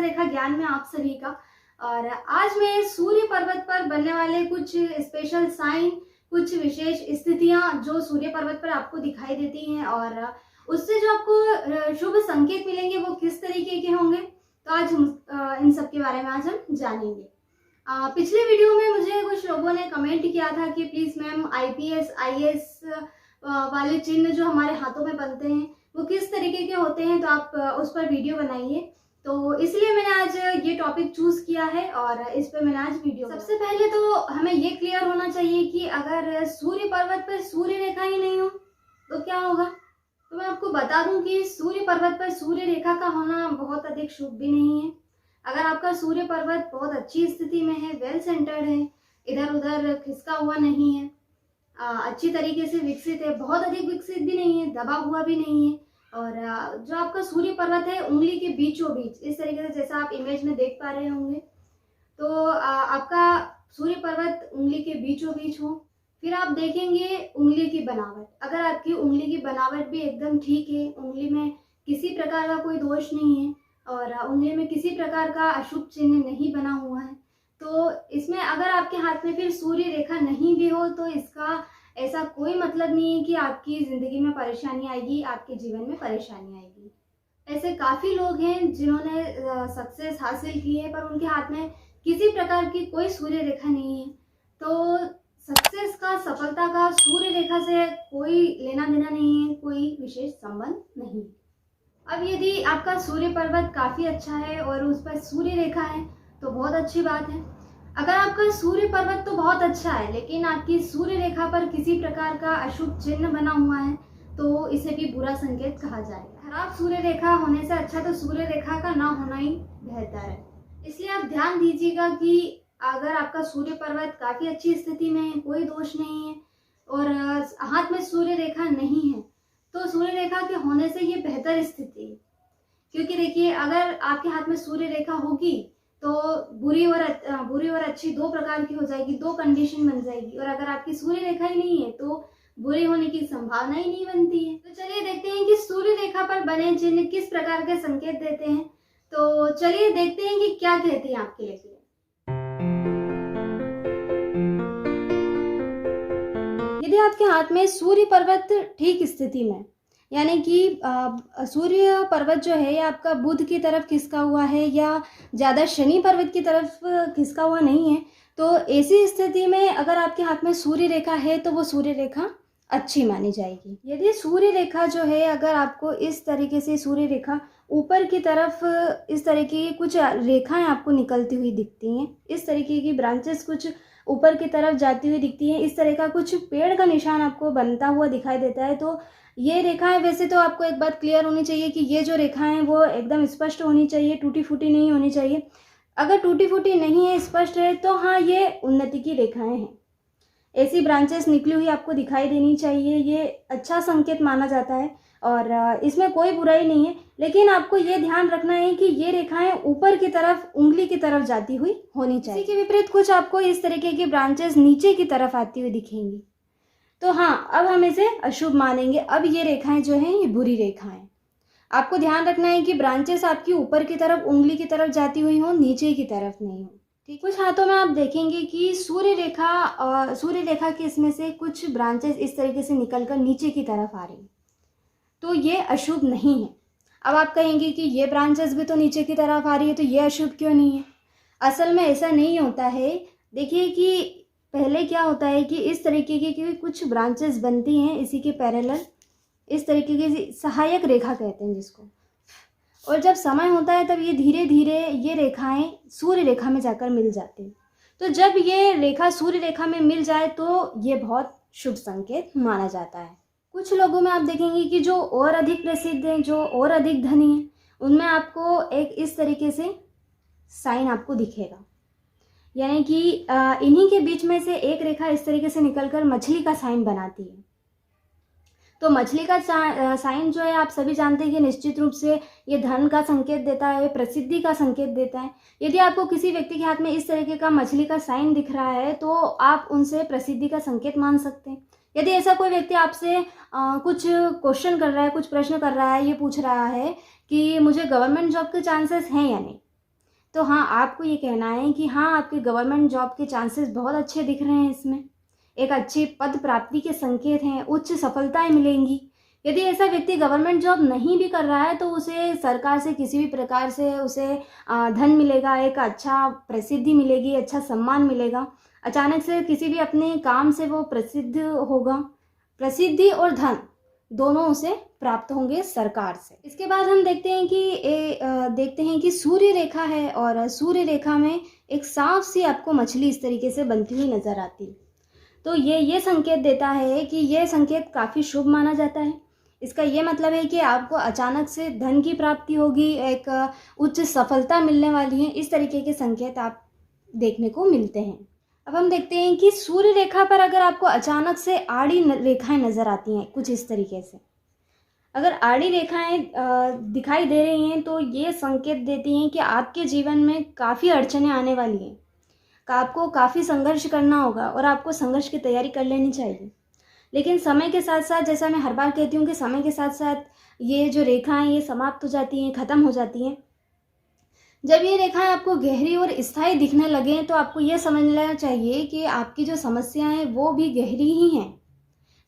रेखा ज्ञान में आप सभी का। और आज मैं सूर्य पर्वत पर बनने वाले कुछ स्पेशल साइन, कुछ विशेष स्थितियां जो सूर्य पर्वत पर आपको दिखाई देती हैं और उससे जो आपको शुभ संकेत मिलेंगे वो किस तरीके के होंगे, तो आज हम इन सब के बारे में आज हम जानेंगे। पिछले वीडियो में मुझे कुछ लोगों ने कमेंट किया था कि प्लीज़ मैम आईपीएस आईएएस वाले चिन्ह जो हमारे हाथों में बनते हैं वो किस तरीके के होते हैं, तो आप उस पर वीडियो बनाइए। तो इसलिए मैंने आज ये टॉपिक चूज़ किया है और इस पर मैंने आज वीडियो। सबसे पहले तो हमें ये क्लियर होना चाहिए कि अगर सूर्य पर्वत पर सूर्य रेखा ही नहीं हो तो क्या होगा। तो मैं आपको बता दूं कि सूर्य पर्वत पर सूर्य रेखा का होना बहुत अधिक शुभ भी नहीं है। अगर आपका सूर्य पर्वत बहुत अच्छी स्थिति में है, वेल सेंटर्ड है, इधर उधर खिसका हुआ नहीं है, अच्छी तरीके से विकसित है, बहुत अधिक विकसित भी नहीं है, दबा हुआ भी नहीं है, और जो आपका सूर्य पर्वत है उंगली के बीचों बीच इस तरीके से जैसा आप इमेज में देख पा रहे होंगे, तो आपका सूर्य पर्वत उंगली के बीचों बीच हो। फिर आप देखेंगे उंगली की बनावट। अगर आपकी उंगली की बनावट भी एकदम ठीक है, उंगली में किसी प्रकार का कोई दोष नहीं है और उंगली में किसी प्रकार का अशुभ चिन्ह नहीं बना हुआ है, तो इसमें अगर आपके हाथ में फिर सूर्य रेखा नहीं भी हो तो इसका ऐसा कोई मतलब नहीं है कि आपकी ज़िंदगी में परेशानी आएगी, आपके जीवन में परेशानी आएगी। ऐसे काफ़ी लोग हैं जिन्होंने सक्सेस हासिल की है पर उनके हाथ में किसी प्रकार की कोई सूर्य रेखा नहीं है। तो सक्सेस का, सफलता का सूर्य रेखा से कोई लेना देना नहीं है, कोई विशेष संबंध नहीं। अब यदि आपका सूर्य पर्वत काफ़ी अच्छा है और उस पर सूर्य रेखा है तो बहुत अच्छी बात है। अगर आपका सूर्य पर्वत तो बहुत अच्छा है लेकिन आपकी सूर्य रेखा पर किसी प्रकार का अशुभ चिन्ह बना हुआ है तो इसे भी बुरा संकेत कहा जाएगा। खराब सूर्य रेखा होने से अच्छा तो सूर्य रेखा का ना होना ही बेहतर है। इसलिए आप ध्यान दीजिएगा कि अगर आपका सूर्य पर्वत काफ़ी अच्छी स्थिति में है, कोई दोष नहीं है और हाथ में सूर्य रेखा नहीं है, तो सूर्य रेखा के होने से ये बेहतर स्थिति है। क्योंकि देखिए, अगर आपके हाथ में सूर्य रेखा होगी तो बुरी और अच्छी दो प्रकार की हो जाएगी, दो कंडीशन बन जाएगी। और अगर आपकी सूर्य रेखा ही नहीं है तो बुरे होने की संभावना ही नहीं बनती है। तो चलिए देखते हैं कि सूर्य रेखा पर बने चिन्ह किस प्रकार के संकेत देते हैं। तो चलिए देखते हैं कि क्या कहती है आपके लिए। यदि आपके हाथ में सूर्य पर्वत ठीक स्थिति में, यानी कि सूर्य पर्वत जो है आपका बुध की तरफ खिसका हुआ है या ज़्यादा शनि पर्वत की तरफ खिसका हुआ नहीं है, तो ऐसी स्थिति में अगर आपके हाथ में सूर्य रेखा है तो वो सूर्य रेखा अच्छी मानी जाएगी। यदि सूर्य रेखा जो है, अगर आपको इस तरीके से सूर्य रेखा ऊपर की तरफ इस तरीके की कुछ रेखाएं आपको निकलती हुई दिखती हैं, इस तरीके की ब्रांचेस कुछ ऊपर की तरफ जाती हुई दिखती हैं, इस तरह का कुछ पेड़ का निशान आपको बनता हुआ दिखाई देता है, तो ये रेखाएं, वैसे तो आपको एक बात क्लियर होनी चाहिए कि ये जो रेखाएं हैं वो एकदम स्पष्ट होनी चाहिए, टूटी फूटी नहीं होनी चाहिए। अगर टूटी फूटी नहीं है, स्पष्ट है, तो हाँ, ये उन्नति की रेखाएं हैं। ऐसी ब्रांचेस निकली हुई आपको दिखाई देनी चाहिए, ये अच्छा संकेत माना जाता है और इसमें कोई बुराई नहीं है। लेकिन आपको ये ध्यान रखना है कि ये रेखाएं ऊपर की तरफ, उंगली की तरफ जाती हुई होनी चाहिए। इसी के विपरीत कुछ आपको इस तरीके की ब्रांचेस नीचे की तरफ आती हुई दिखेंगी, तो हाँ, अब हम इसे अशुभ मानेंगे। अब ये रेखाएं जो हैं ये बुरी रेखाएं। आपको ध्यान रखना है कि ब्रांचेस आपकी ऊपर की तरफ, उंगली की तरफ जाती हुई हो, नीचे की तरफ नहीं हो। ठीक, कुछ हाथों में आप देखेंगे कि सूर्य रेखा के इसमें से कुछ ब्रांचेस इस तरीके से निकलकर नीचे की तरफ आ रही, तो ये अशुभ नहीं है। अब आप कहेंगे कि ये ब्रांचेस भी तो नीचे की तरफ आ रही है, तो ये अशुभ क्यों नहीं है। असल में ऐसा नहीं होता है। देखिए कि पहले क्या होता है कि इस तरीके की कुछ ब्रांचेस बनती हैं इसी के पैरेलल, इस तरीके की सहायक रेखा कहते हैं जिसको, और जब समय होता है तब ये धीरे धीरे ये रेखाएं सूर्य रेखा में जाकर मिल जाती हैं। तो जब ये रेखा सूर्य रेखा में मिल जाए तो ये बहुत शुभ संकेत माना जाता है। कुछ लोगों में आप देखेंगे कि जो और अधिक प्रसिद्ध हैं, जो और अधिक धनी हैं, उनमें आपको एक इस तरीके से साइन आपको दिखेगा, यानी कि इन्हीं के बीच में से एक रेखा इस तरीके से निकलकर मछली का साइन बनाती है। तो मछली का साइन जो है, आप सभी जानते हैं कि निश्चित रूप से ये धन का संकेत देता है, प्रसिद्धि का संकेत देता है। यदि आपको किसी व्यक्ति के हाथ में इस तरीके का मछली का साइन दिख रहा है तो आप उनसे प्रसिद्धि का संकेत मान सकते हैं। यदि ऐसा कोई व्यक्ति आपसे कुछ क्वेश्चन कर रहा है, कुछ प्रश्न कर रहा है, ये पूछ रहा है कि मुझे गवर्नमेंट जॉब के चांसेस हैं या नहीं, तो हाँ, आपको ये कहना है कि हाँ, आपके गवर्नमेंट जॉब के चांसेस बहुत अच्छे दिख रहे हैं इसमें। एक अच्छी पद प्राप्ति के संकेत हैं, उच्च सफलताएँ मिलेंगी। यदि ऐसा व्यक्ति गवर्नमेंट जॉब नहीं भी कर रहा है तो उसे सरकार से किसी भी प्रकार से उसे धन मिलेगा, एक अच्छा प्रसिद्धि मिलेगी, अच्छा सम्मान मिलेगा। अचानक से किसी भी अपने काम से वो प्रसिद्ध होगा। प्रसिद्धि और धन दोनों उसे प्राप्त होंगे सरकार से। इसके बाद हम देखते हैं कि सूर्य रेखा है और सूर्य रेखा में एक सांप सी आपको मछली इस तरीके से बनती हुई नजर आती है। तो ये संकेत देता है कि ये संकेत काफ़ी शुभ माना जाता है। इसका ये मतलब है कि आपको अचानक से धन की प्राप्ति होगी, एक उच्च सफलता मिलने वाली है। इस तरीके के संकेत आप देखने को मिलते हैं। अब हम देखते हैं कि सूर्य रेखा पर अगर आपको अचानक से आड़ी रेखाएं नज़र आती हैं कुछ इस तरीके से, अगर आड़ी रेखाएं दिखाई दे रही हैं तो ये संकेत देती हैं कि आपके जीवन में काफ़ी अड़चनें आने वाली हैं, आपको काफ़ी संघर्ष करना होगा और आपको संघर्ष की तैयारी कर लेनी चाहिए। लेकिन समय के साथ साथ, जैसा मैं हर बार कहती हूँ कि समय के साथ साथ ये जो रेखाएं ये समाप्त हो जाती हैं, ख़त्म हो जाती हैं। जब ये रेखाएं आपको गहरी और स्थायी दिखने लगें तो आपको ये समझ लेना चाहिए कि आपकी जो समस्याएं हैं वो भी गहरी ही हैं।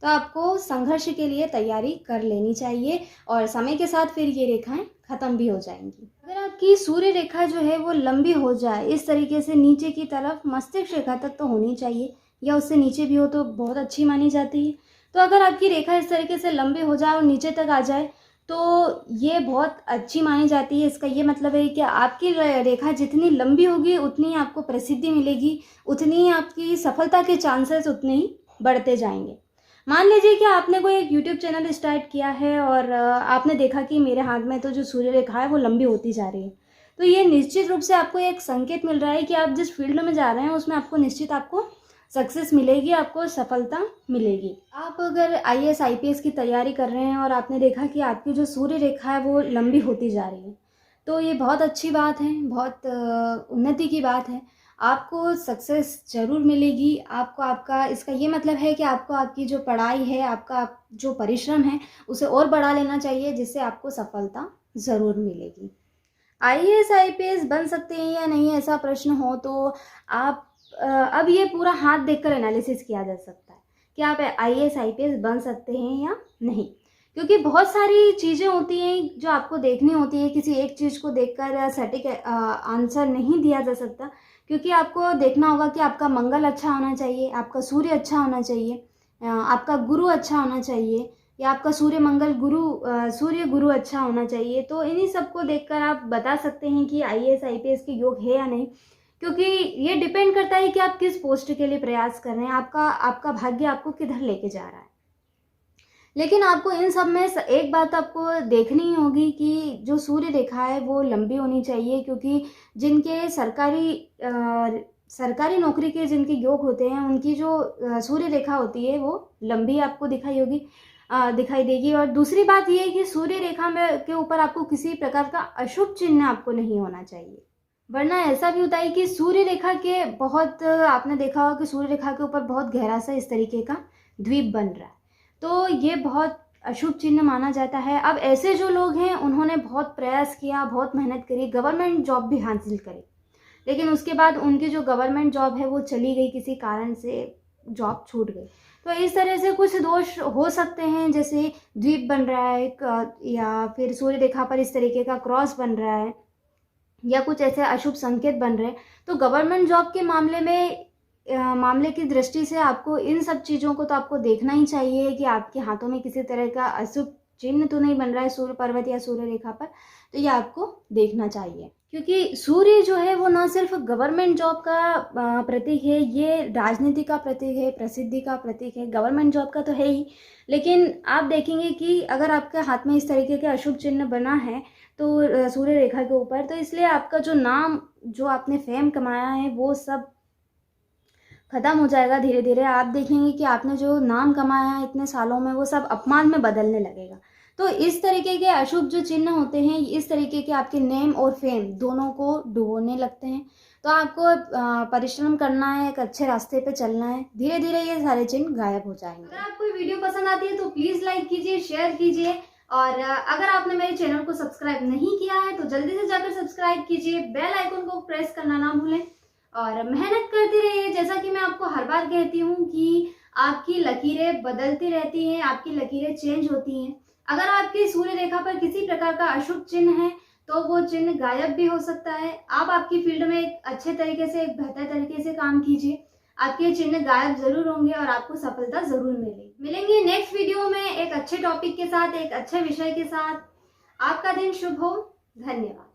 तो आपको संघर्ष के लिए तैयारी कर लेनी चाहिए और समय के साथ फिर ये रेखाएं ख़त्म भी हो जाएंगी। अगर आपकी सूर्य रेखा जो है वो लंबी हो जाए इस तरीके से नीचे की तरफ, मस्तिष्क रेखा तक तो होनी चाहिए, या उससे नीचे भी हो तो बहुत अच्छी मानी जाती है। तो अगर आपकी रेखा इस तरीके से लंबी हो जाए और नीचे तक आ जाए तो ये बहुत अच्छी मानी जाती है। इसका ये मतलब है कि आपकी रेखा जितनी लंबी होगी उतनी ही आपको प्रसिद्धि मिलेगी, उतनी ही आपकी सफलता के चांसेस उतने ही बढ़ते जाएंगे। मान लीजिए कि आपने कोई एक यूट्यूब चैनल स्टार्ट किया है और आपने देखा कि मेरे हाथ में तो जो सूर्य रेखा है वो लंबी होती जा रही है, तो ये निश्चित रूप से आपको एक संकेत मिल रहा है कि आप जिस फील्ड में जा रहे हैं उसमें आपको सक्सेस मिलेगी, आपको सफलता मिलेगी। आप अगर IAS IPS की तैयारी कर रहे हैं और आपने देखा कि आपकी जो सूर्य रेखा है वो लंबी होती जा रही है, तो ये बहुत अच्छी बात है, बहुत उन्नति की बात है। आपको सक्सेस ज़रूर मिलेगी। आपका इसका ये मतलब है कि आपको आपकी जो पढ़ाई है, आपका जो परिश्रम है उसे और बढ़ा लेना चाहिए, जिससे आपको सफलता ज़रूर मिलेगी। IAS IPS बन सकते हैं या नहीं, ऐसा प्रश्न हो तो आप अब ये पूरा हाथ देखकर एनालिसिस किया जा सकता है कि आप IAS IPS बन सकते हैं या नहीं, क्योंकि बहुत सारी चीज़ें होती हैं जो आपको देखनी होती है। किसी एक चीज़ को देखकर सटीक आंसर नहीं दिया जा सकता, क्योंकि आपको देखना होगा कि आपका मंगल अच्छा होना चाहिए, आपका सूर्य अच्छा होना चाहिए, आपका गुरु अच्छा होना चाहिए, या आपका सूर्य गुरु अच्छा होना चाहिए। तो इन्हीं सब को देखकर आप बता सकते हैं कि IAS IPS के योग है या नहीं, क्योंकि ये डिपेंड करता है कि आप किस पोस्ट के लिए प्रयास कर रहे हैं, आपका भाग्य आपको किधर लेके जा रहा है। लेकिन आपको इन सब में एक बात आपको देखनी होगी कि जो सूर्य रेखा है वो लंबी होनी चाहिए, क्योंकि जिनके सरकारी नौकरी के जिनके योग होते हैं उनकी जो सूर्य रेखा होती है वो लंबी आपको दिखाई देगी। और दूसरी बात ये है कि सूर्य रेखा में के ऊपर आपको किसी प्रकार का अशुभ चिन्ह आपको नहीं होना चाहिए, वरना ऐसा भी होता है कि सूर्य रेखा के बहुत, आपने देखा होगा कि सूर्य रेखा के ऊपर बहुत गहरा सा इस तरीके का द्वीप बन रहा है, तो ये बहुत अशुभ चिन्ह माना जाता है। अब ऐसे जो लोग हैं उन्होंने बहुत प्रयास किया, बहुत मेहनत करी, गवर्नमेंट जॉब भी हासिल करी, लेकिन उसके बाद उनकी जो गवर्नमेंट जॉब है वो चली गई, किसी कारण से जॉब छूट गई। तो इस तरह से कुछ दोष हो सकते हैं, जैसे द्वीप बन रहा है या फिर सूर्य रेखा पर इस तरीके का क्रॉस बन रहा है या कुछ ऐसे अशुभ संकेत बन रहे हैं। तो गवर्नमेंट जॉब के मामले की दृष्टि से आपको इन सब चीज़ों को तो आपको देखना ही चाहिए कि आपके हाथों में किसी तरह का अशुभ चिन्ह तो नहीं बन रहा है सूर्य पर्वत या सूर्य रेखा पर, तो ये आपको देखना चाहिए। क्योंकि सूर्य जो है वो ना सिर्फ गवर्नमेंट जॉब का प्रतीक है, ये राजनीति का प्रतीक है, प्रसिद्धि का प्रतीक है। गवर्नमेंट जॉब का तो है ही, लेकिन आप देखेंगे कि अगर आपके हाथ में इस तरीके के अशुभ चिन्ह बना है तो सूर्य रेखा के ऊपर, तो इसलिए आपका जो नाम, जो आपने फेम कमाया है वो सब खत्म हो जाएगा धीरे धीरे। आप देखेंगे कि आपने जो नाम कमाया है इतने सालों में वो सब अपमान में बदलने लगेगा। तो इस तरीके के अशुभ जो चिन्ह होते हैं, इस तरीके के आपके नेम और फेम दोनों को डुबोने लगते हैं। तो आपको परिश्रम करना है, एक अच्छे रास्ते पे चलना है, धीरे धीरे ये सारे चिन्ह गायब हो जाएंगे। अगर आपको वीडियो पसंद आती है तो प्लीज़ लाइक कीजिए, शेयर कीजिए और अगर आपने मेरे चैनल को सब्सक्राइब नहीं किया है तो जल्दी से जाकर सब्सक्राइब कीजिए, बेल आइकन को प्रेस करना ना भूलें और मेहनत करते रहिए। जैसा कि मैं आपको हर बार कहती हूँ कि आपकी लकीरें बदलती रहती हैं, आपकी लकीरें चेंज होती हैं। अगर आपकी सूर्य रेखा पर किसी प्रकार का अशुभ चिन्ह है तो वो चिन्ह गायब भी हो सकता है। आप आपकी फील्ड में एक अच्छे तरीके से, एक बेहतर तरीके से काम कीजिए, आपके चिन्ह गायब जरूर होंगे और आपको सफलता जरूर मिलेंगे नेक्स्ट वीडियो में एक अच्छे टॉपिक के साथ, एक अच्छे विषय के साथ। आपका दिन शुभ हो। धन्यवाद।